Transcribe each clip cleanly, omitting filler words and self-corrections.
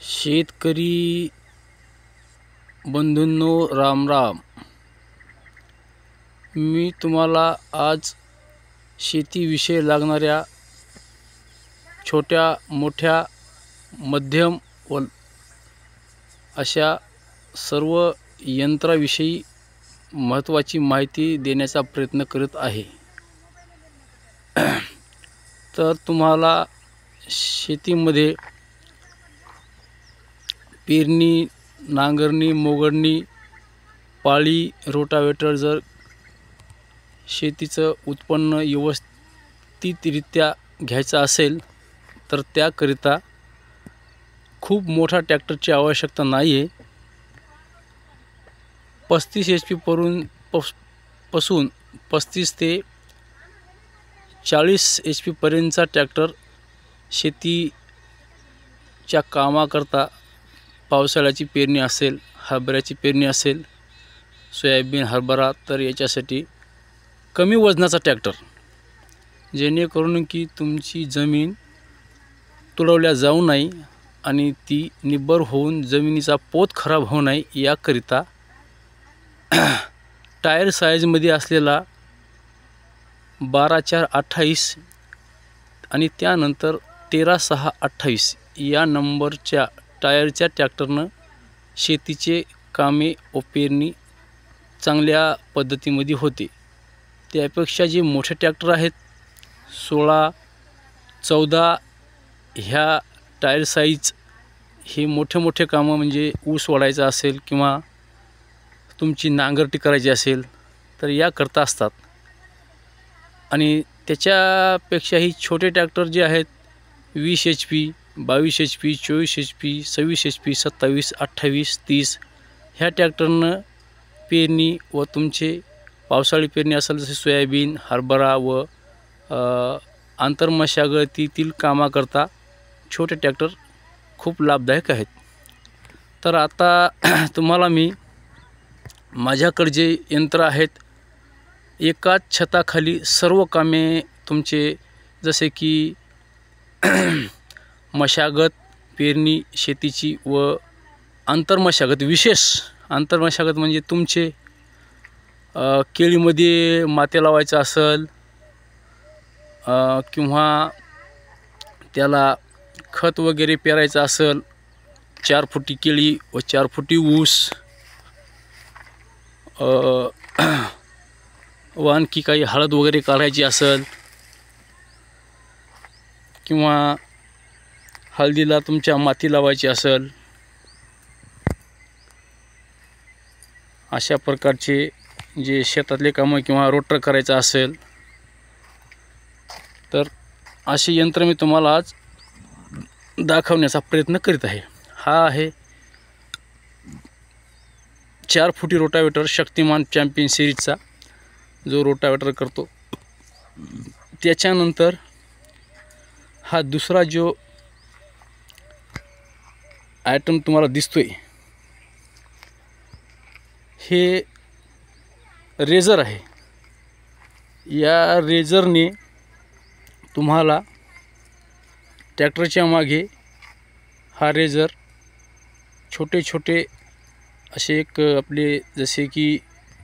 शेतकरी बंधूंनो, राम राम. मी तुम्हाला आज शेतीविषयी लागणाऱ्या छोट्या मोठ्या मध्यम व अशा सर्व यंत्राविषयी महत्त्वाची माहिती देण्याचा प्रयत्न करत आहे. तर तुम्हाला शेतीमध्ये पेरणी, नांगरणी, मोगडणी, पाळी, रोटावेटर जर शेतीचं उत्पन्न व्यवस्थितरित्या घ्यायचं असेल तर त्याकरिता खूप मोठा ट्रॅक्टरची आवश्यकता नाही आहे. 35 HP पासून 35 ते 40 HP पर्यंतचा ट्रॅक्टर शेतीच्या कामाकरता पावसाळ्याची पेरणी असेल, हरभऱ्याची पेरणी असेल, सोयाबीन, हरभरा, तर याच्यासाठी कमी वजनाचा ट्रॅक्टर, जेणेकरून की तुमची जमीन तुडवल्या जाऊ नये आणि ती निब्बर होऊन जमिनीचा पोत खराब होऊ नये याकरिता टायर साईजमध्ये असलेला 12/4/28 आणि त्यानंतर 13/6/28 या नंबरच्या टायरच्या ट्रॅक्टरनं शेतीचे कामे व पेरणी चांगल्या पद्धतीमध्ये होते. त्यापेक्षा जे मोठे ट्रॅक्टर आहेत 16-14 ह्या टायर साईज, हे मोठे कामं म्हणजे ऊस ओढायचा असेल किंवा तुमची नांगरटी करायची असेल तर याकरता असतात. आणि त्याच्यापेक्षाही छोटे ट्रॅक्टर जे आहेत 20 HP, 22 HP, 24 HP, 26 HP, 27, 28, 30 ह्या ट्रॅक्टरनं पेरणी व तुमचे पावसाळी पेरणी असेल जसे सोयाबीन, हरभरा व आंतरमशागतीतील कामाकरता छोटे ट्रॅक्टर खूप लाभदायक आहेत. तर आता तुम्हाला मी माझ्याकडे जे यंत्र आहेत, एकाच छताखाली सर्व कामे तुमचे जसे की मशागत, पेरणी शेतीची व आंतरमशागत, विशेष आंतरमशागत म्हणजे तुमचे केळीमध्ये माती लावायचं असेल किंवा त्याला खत वगैरे पेरायचं असेल, 4 फुटी केळी व 4 फुटी ऊस व आणखी काही हळद वगैरे काढायची असेल किंवा हळदीला तुमच्या माती लावायची असेल, अशा प्रकारचे जे शेतातले कामं किंवा रोटर करायचं असेल तर असे यंत्र मी तुम्हाला आज दाखवण्याचा प्रयत्न करीत आहे. हा आहे 4 फुटी रोटावेटर, शक्तिमान चॅम्पियन सिरीजचा जो रोटावेटर करतो. त्याच्यानंतर हा दुसरा जो आयटम तुम्हाला दिसतोय हे रेझर आहे. या रेझरने तुम्हाला ट्रॅक्टरच्या मागे हा रेझर छोटे असे एक आपले जसे की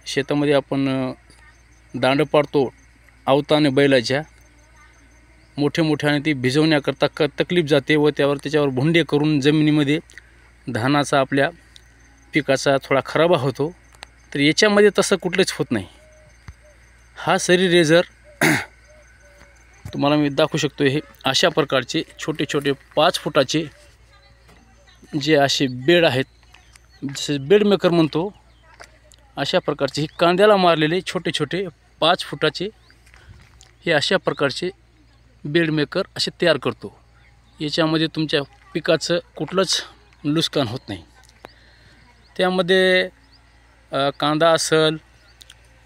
शेतामध्ये आपण दांड पाडतो आवताने बैलाच्या, मोठे आणि ते भिजवण्याकरता तकलीफ जाते व त्याच्यावर भुंडे करून जमिनीमध्ये धानाचा आपल्या पिकाचा थोडा खराबा होतो. तर याच्यामध्ये तसं कुठलेच होत नाही. हा सरी रेझर तुम्हाला मी दाखवू शकतो. हे अशा प्रकारचे छोटे 5 फुटाचे जे असे बेड आहेत, जसे बेड मेकर म्हणतो, अशा प्रकारचे हे कांद्याला मारलेले छोटे 5 फुटाचे हे अशा प्रकारचे बेड मेकर असे तयार करतो. याच्यामध्ये तुमच्या पिकाचं कुठलंच नुकसान होत नाही. त्यामध्ये कांदा असेल,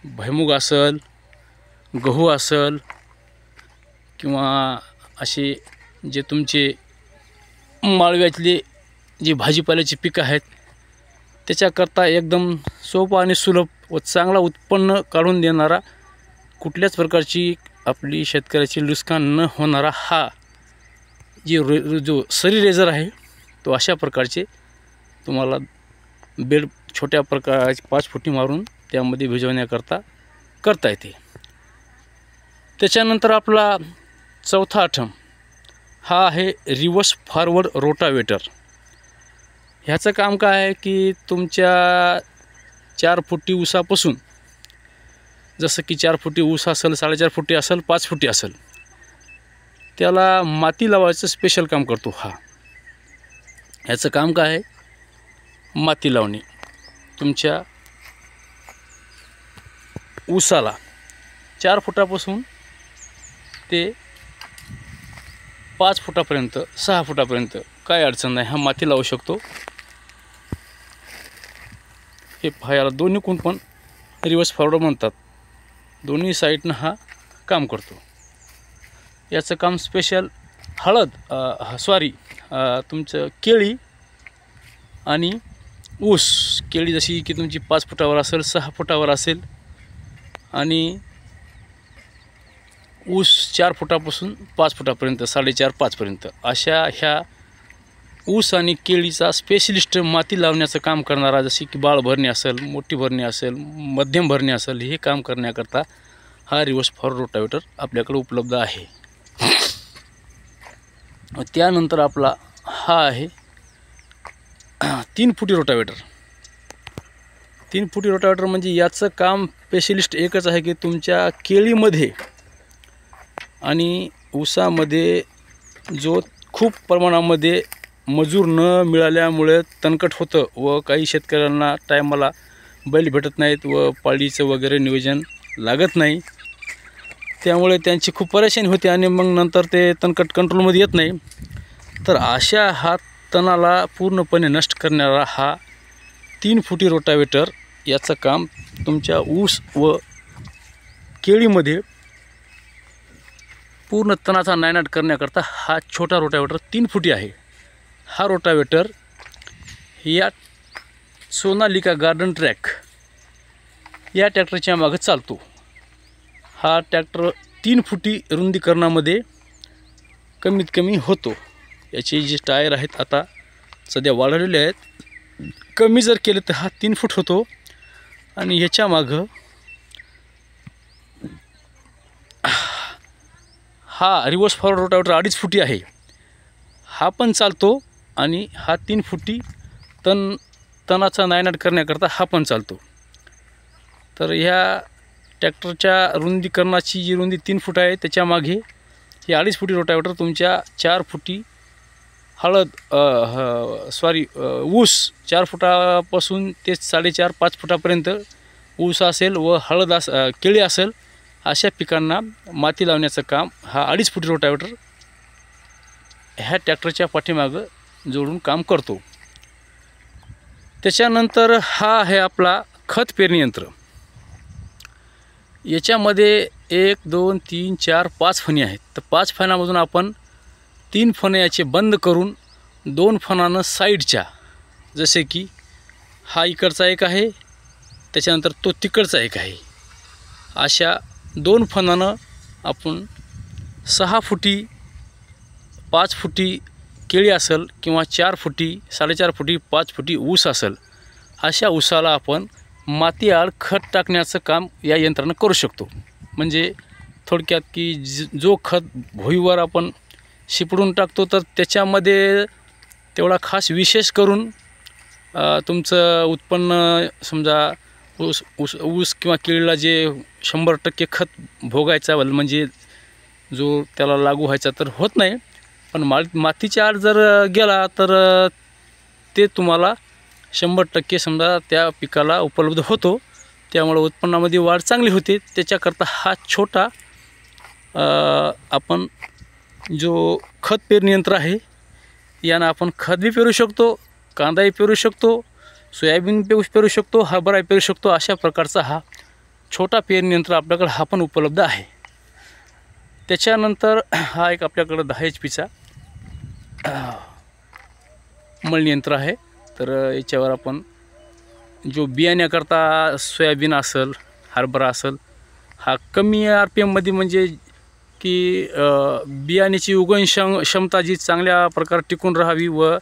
भुईमूग असेल, गहू असेल किंवा असे जे तुमचे माळव्यातले जे भाजीपाल्याची पिकं आहेत त्याच्याकरता एकदम सोपा आणि सुलभ व चांगला उत्पन्न काढून देणारा, कुठल्याच प्रकारची आपली शेतकऱ्याची नुकसान न होणारा हा जो सरी रेझर आहे शकतो अशा प्रकारचे तुम्हाला बेड छोट्या प्रकारचे 5 फुटी मारून त्यामध्ये भिजवण्याकरता करता येते. त्याच्यानंतर आपला चौथा आयटम हा आहे रिवर्स फॉरवर्ड रोटावेटर. ह्याचं काम काय आहे की तुमच्या 4 फुटी ऊसापासून, जसं की 4 फुटी ऊस असेल, 4.5 फुटी असेल, 5 फुटी असेल, त्याला माती लावायचं स्पेशल काम करतो हा. ह्याचं काम काय आहे, माती लावणे. तुमच्या ऊसाला 4 फुटापासून ते 5 फुटापर्यंत, 6 फुटापर्यंत काय अडचण नाही, हा माती लावू शकतो. हे ह्याला दोन्ही कोण पण रिवर्स फॉरवर्ड म्हणतात. दोन्ही साईडनं हा काम करतो. याचं काम स्पेशल तुमचं केळी आणि ऊस. केळी जशी की तुमची 5 फुटावर असेल, 6 फुटावर असेल, आणि ऊस 4 फुटापासून 5 फुटापर्यंत, 4.5-5 पर्यंत अशा ह्या ऊस आणि केळीचा स्पेशलिस्ट माती लावण्याचं काम करणारा, जशी की बाळ भरणी असेल, मोठी भरणी असेल, मध्यम भरणी असेल, हे काम करण्याकरता हा रिवर्स फॉरवर्ड रोटावेटर आपल्याकडे उपलब्ध आहे. त्यानंतर आपला हा आहे 3 फुटी रोटावेटर. 3 फुटी रोटावेटर म्हणजे याचं काम स्पेशलिस्ट एकच आहे की तुमच्या केळीमध्ये आणि ऊसामध्ये जो खूप प्रमाणामध्ये मजूर न मिळाल्यामुळे तणकट होतं व काही शेतकऱ्यांना टायमाला बैल भेटत नाहीत व पाळीचं वगैरे नियोजन लागत नाही, त्यामुळे त्यांची खूप परेशानी होते आणि मग नंतर ते तणकट कंट्रोलमध्ये येत नाही. तर अशा हा तणाला पूर्णपणे नष्ट करणारा हा 3 फुटी रोटावेटर, याचं काम तुमच्या ऊस व केळीमध्ये पूर्ण तणाचा नायनाट करण्याकरता हा छोटा रोटावेटर 3 फुटी आहे. हा रोटावेटर या सोनालिका गार्डन ट्रॅक या ट्रॅक्टरच्या मागे चालतो. हा ट्रॅक्टर 3 फुटी रुंदीकरणामध्ये कमीत कमी होतो. याचे जे टायर आहेत आता सध्या वाढवलेले आहेत, कमी जर केलं तर हा 3 फूट होतो. आणि ह्याच्या मागं हा रिवर्स फॉरवर्ड रोटावेटर 2.5 फुटी आहे. हा पण चालतो आणि हा 3 फुटी तणाचा नायनाट करण्याकरता हा पण चालतो. तर ह्या ट्रॅक्टरच्या रुंदीकरणाची जी रुंदी 3 फूट आहे, त्याच्या मागे हे 2.5 फुटी रोटावेटर तुमच्या 4 फुटी ऊस 4 फुटापासून ते 4.5-5 फुटापर्यंत ऊस असेल व केळी असेल, अशा पिकांना माती लावण्याचं काम हा 2.5 फुटी रोटावेटर ह्या ट्रॅक्टरच्या पाठीमागं जोडून काम करतो. त्याच्यानंतर हा आहे आपला खत पेरणी यंत्र. याच्यामध्ये 1, 2, 3, 4, 5 फणी आहेत. तर 5 फण्यामधून आपण 3 फण्या याचे बंद करून 2 फणानं साईडच्या, जसे की हा इकडचा एक आहे, त्याच्यानंतर तो तिकडचा एक आहे, अशा 2 फणानं आपण 6 फुटी, 5 फुटी केळी असेल किंवा 4 फुटी, 4.5 फुटी, 5 फुटी ऊस असेल, अशा ऊसाला आपण मातीआड खत टाकण्याचं काम या यंत्रानं करू शकतो. म्हणजे थोडक्यात की जो खत भुईवर आपण शिपडून टाकतो, तर त्याच्यामध्ये तेवढा खास विशेष करून तुमचं उत्पन्न, समजा ऊस किंवा केळीला जे 100% खत भोगायचा म्हणजे जो त्याला लागू व्हायचा तर होत नाही. पण मातीच्या आड जर गेला तर ते तुम्हाला 100% समजा त्या पिकाला उपलब्ध होतो. त्यामुळे उत्पन्नामध्ये वाढ चांगली होते. त्याच्याकरता हा छोटा आपण जो खत पेरणी यंत्र आहे, यानं आपण खत बी पेरू शकतो, कांदाही पेरू शकतो, सोयाबीन पेरू शकतो, हरभरा पेरू शकतो. अशा प्रकारचा हा छोटा पेरणी यंत्र आपल्याकडे हा पण उपलब्ध आहे. त्याच्यानंतर हा एक आपल्याकडं 10 HP मळणी यंत्र आहे. तर याच्यावर आपण जो बियाण्याकरता सोयाबीन असेल, हरभरा असेल, हा कमी RPMमध्ये, म्हणजे की बियाण्याची उगवण क्षमता जी चांगल्या प्रकारे टिकून राहावी व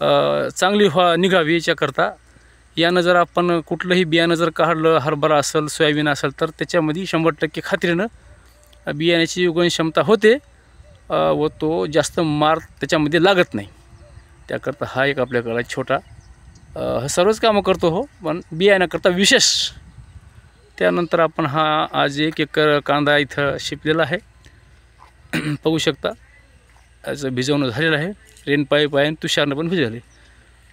चांगली निघावी याच्याकरता यानं जर आपण कुठलंही बियाणं जर काढलं, हरभरा असेल, सोयाबीन असेल, तर त्याच्यामध्ये 100% खात्रीनं बियाण्याची उगवण क्षमता होते व तो जास्त मार त्याच्यामध्ये लागत नाही. त्याकरता हा एक आपल्याकडे छोटा सर्वच कामं करतो हो, पण बियाण्याकरता विशेष. त्यानंतर आपण हा आज 1 एकर कांदा इथं शिपलेला आहे. पाहू शकता याचं भिजवणं झालेलं आहे. रेन पाईप आहे आणि तुषारनं पण भिजवले.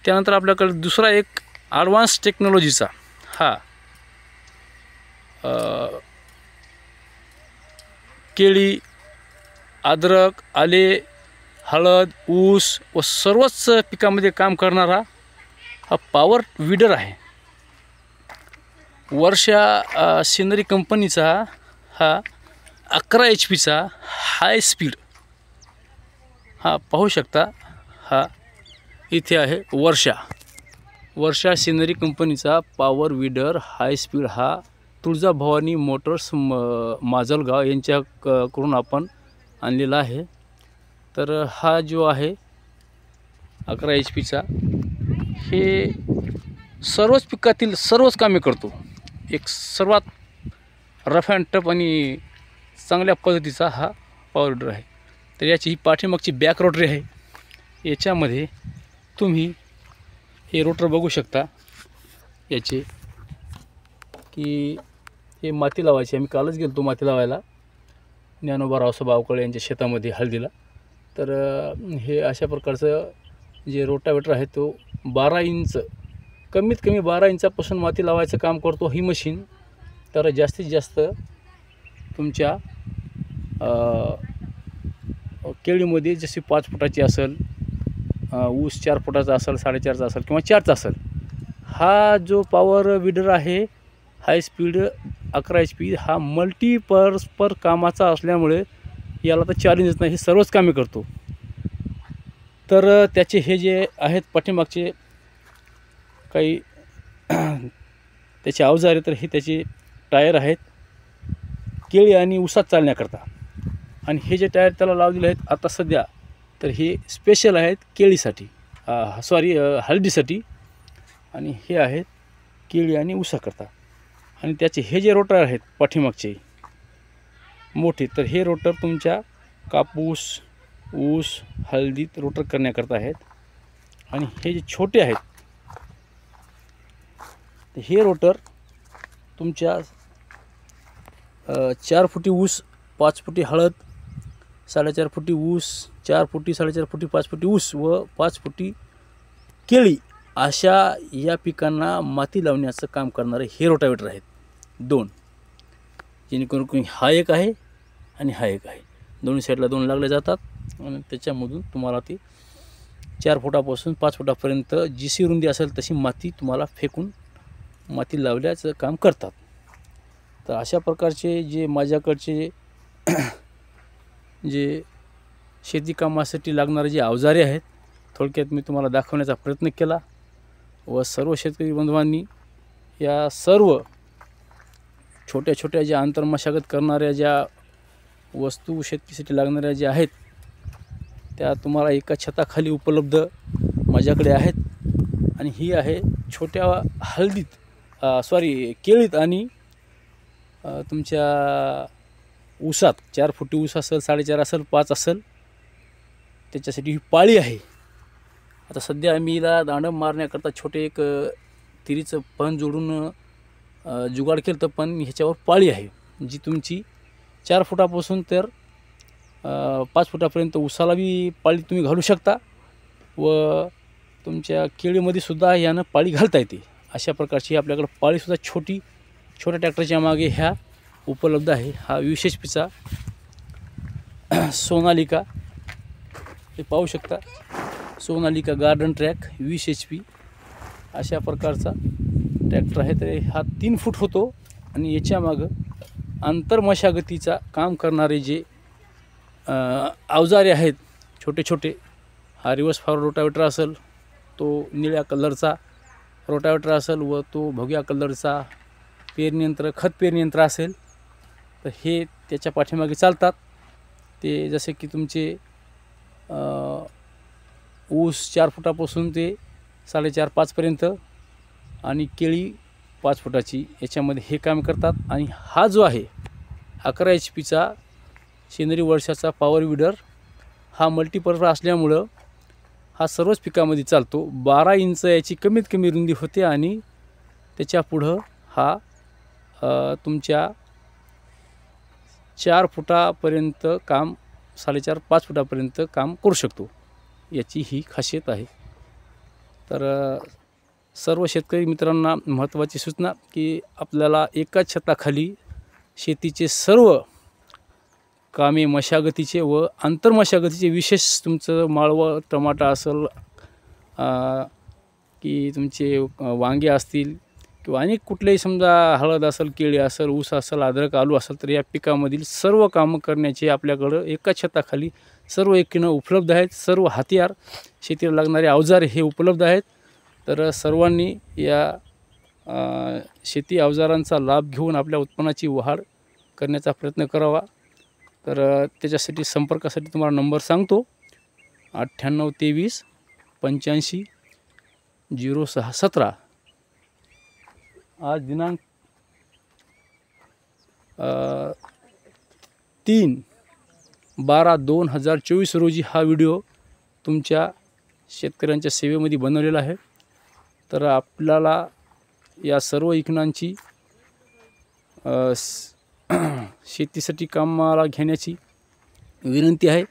त्यानंतर आपल्याकडे दुसरा एक ॲडव्हान्स टेक्नॉलॉजीचा हा केळी, अद्रक, आले, हळद, ऊस व सर्वच पिकामध्ये काम करणारा हा पॉवर विडर आहे. वर्षा सिनरी कंपनीचा हा 11 HP हाय स्पीड हा पाहू शकता. हा इथे आहे वर्षा सिनरी कंपनीचा पॉवर विडर हाय स्पीड हा तुळजाभवानी मोटर्स माजलगाव यांच्याकडून आपण आणलेला आहे. तर हा जो आहे 11 HP हे सर्वच पिकातील सर्वच कामे करतो. एक सर्वात रफ अँड टफ आणि चांगल्या पद्धतीचा हा पॉवर विडर आहे. तर याची ही पाठीमागची बॅक रोटरी आहे. याच्यामध्ये तुम्ही हे रोटर बघू शकता याचे की हे माती लावायची. आम्ही कालच गेलो माती लावायला ज्ञानोबा रावसाहेब आवकळे यांच्या शेतामध्ये हळदीला. तर हे अशा प्रकारचं जे रोटावेटर आहे तो 12 इंच कमीत कमी 12 इंचापासून माती लावायचं काम करतो ही मशीन. तर जास्तीत जास्त तुमच्या केळीमध्ये जशी 5 फुटाची असेल, ऊस 4 फुटाचा असेल, 4.5चा असेल किंवा 4चा असेल, हा जो पॉवर विडर आहे हाय स्पीड 11 HP हा मल्टीपर्पर कामाचा असल्यामुळे याला तर चॅलेंजच नाही, हे सर्वच कामे करतो. तर त्याचे हे जे आहेत पाठीमागचे काही त्याचे अवजारे, तर हे त्याचे टायर आहेत केळी आणि ऊसात चालण्याकरता. आणि हे जे टायर त्याला लावलेले आहेत आता सध्या, तर हे स्पेशल आहेत केळीसाठी, हळदीसाठी, आणि हे आहेत केळी आणि ऊसाकरता. आणि त्याचे हे जे रोटर आहेत पाठीमागचे मोठे, तर हे रोटर तुमच्या कापूस, ऊस, हळदीत रोटर करण्याकरता आहेत. आणि हे जे छोटे आहेत तर हे रोटर तुमच्या 4 फुटी ऊस, 5 फुटी हळद, 4.5 फुटी ऊस, 4 फुटी, 4.5 फुटी, 5 फुटी ऊस व 5 फुटी केळी अशा या पिकांना माती लावण्याचं काम करणारे हे रोटावेटर आहेत 2. जेणेकरून हा एक आहे आणि हा एक आहे, दोन्ही साईडला 2 लागले जातात आणि त्याच्यामधून तुम्हाला ती 4 फुटापासून 5 फुटापर्यंत जिशी रुंदी असेल तशी माती तुम्हाला फेकून माती लावल्याचं काम करतात. तर अशा प्रकारचे जे माझ्याकडचे जे शेती कामासाठी लागणारे जे अवजारे आहेत थोडक्यात मी तुम्हाला दाखवण्याचा प्रयत्न केला. व सर्व शेतकरी बंधवांनी या सर्व छोट्या छोट्या ज्या आंतरमशागत करणाऱ्या ज्या वस्तू शेतीसाठी लागणाऱ्या ज्या आहेत त्या तुम्हाला एका छताखाली उपलब्ध माझ्याकडे आहेत. आणि ही आहे छोट्या हळदीत केळीत आणि तुमच्या ऊसात 4 फुटी ऊस असेल, 4.5 असेल, 5 असेल, त्याच्यासाठी ही पाळी आहे. आता सध्या आम्ही हिला दांडम मारण्याकरता छोटे एक तिरीचं पण जोडून जुगाड केलं तर, पण ह्याच्यावर पाळी आहे जी तुमची 4 फुटापासून तर 5 फुटापर्यंत ऊसाला बी पाळी तुम्ही घालू शकता व तुमच्या केळीमध्ये सुद्धा यानं पाळी घालता येते. अशा प्रकारची आपल्याकडे पाळीसुद्धा छोट्या ट्रॅक्टरच्या मागे ह्या उपलब्ध आहे. हा 20 HP सोनालिका, हे पाहू शकता, सोनालिका गार्डन ट्रॅक 20 HP अशा प्रकारचा ट्रॅक्टर आहे. तर हा 3 फूट होतो आणि याच्या मागं आंतरमशागतीचा काम करणारे जे अवजारे आहेत छोटे छोटे, हा रिवर्स फॉरवर्ड रोटावेटर असेल, तो निळ्या कलरचा रोटावेटर असेल व तो भगव्या कलरचा पेरणीयंत्र, खत पेरणीयंत्र असेल, तर हे त्याच्या पाठीमागे चालतात. ते जसे की तुमचे ऊस 4 फुटापासून ते 4.5-5पर्यंत आणि केळी 5 फुटाची याच्यामध्ये हे काम करतात. आणि हा जो आहे 11 HP शेंद्री वर्षाचा पॉवर विडर हा मल्टीपर्पज असल्यामुळं हा सर्वच पिकामध्ये चालतो. 12 इंच याची कमीत कमी रुंदी होते आणि त्याच्या पुढं हा तुमच्या 4 फुटापर्यंत काम 4.5-5 फुटापर्यंत काम करू शकतो. याची ही खासियत आहे. तर सर्व शेतकरी मित्रांना महत्त्वाची सूचना की आपल्याला एकाच छताखाली शेतीचे सर्व कामे मशागतीचे व आंतरमशागतीचे विशेष तुमचं माळवं टमाटा असेल की तुमचे वांगे असतील किंवा अनेक कुठलेही समजा हळद असेल, केळी असेल, ऊस असेल, अद्रक, आलू असेल, तर या पिकामधील सर्व कामं करण्याचे आपल्याकडं एकाच छताखाली सर्व एकीनं उपलब्ध आहेत. सर्व हत्यार शेतीला लागणारे अवजार हे उपलब्ध आहेत. तर सर्वांनी या शेती अवजारांचा लाभ घेऊन आपल्या उत्पन्नाची वाढ करण्याचा प्रयत्न करावा. तर त्याच्यासाठी संपर्कासाठी तुम्हाला नंबर सांगतो 9823 85 0617. आज दिनांक 3/12/2024 रोजी हा व्हिडिओ तुमच्या शेतकऱ्यांच्या सेवेमध्ये बनवलेला आहे. तर आपल्याला या सर्व इकनांची शेतीसाठी कामाला घेण्याची विनंती आहे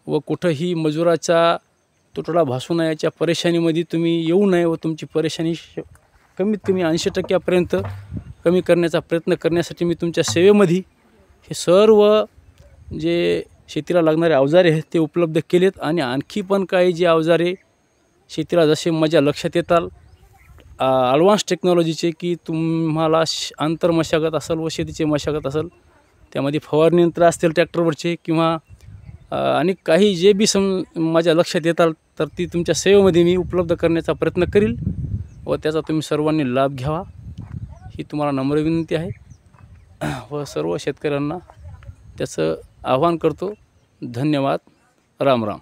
व कुठंही मजुराचा तुटवडा भासू नये याच्या परेशानीमध्ये तुम्ही येऊ नये व तुमची परेशानी कमीत कमी 80% कमी करण्याचा प्रयत्न करण्यासाठी मी तुमच्या सेवेमध्ये हे सर्व जे शेतीला लागणारे अवजारे आहेत ते उपलब्ध केलेत. आणि आणखी पण काही जे अवजारे शेतीला जसे माझ्या लक्षात येतात ॲडव्हान्स टेक्नॉलॉजीचे की तुम्हाला आंतरमशागत असेल व शेतीची मशागत असेल त्यामध्ये फवारणी यंत्र असतील ट्रॅक्टरवरचे किंवा आणि काही जे बी माझ्या लक्षात येतात तर ती तुमच्या सेवेमध्ये मी उपलब्ध करण्याचा प्रयत्न करील व त्याचा तुम्ही सर्वांनी लाभ घ्यावा ही तुम्हाला नम्र विनंती आहे. व सर्व शेतकऱ्यांना त्याचं आवाहन करतो. धन्यवाद. राम राम.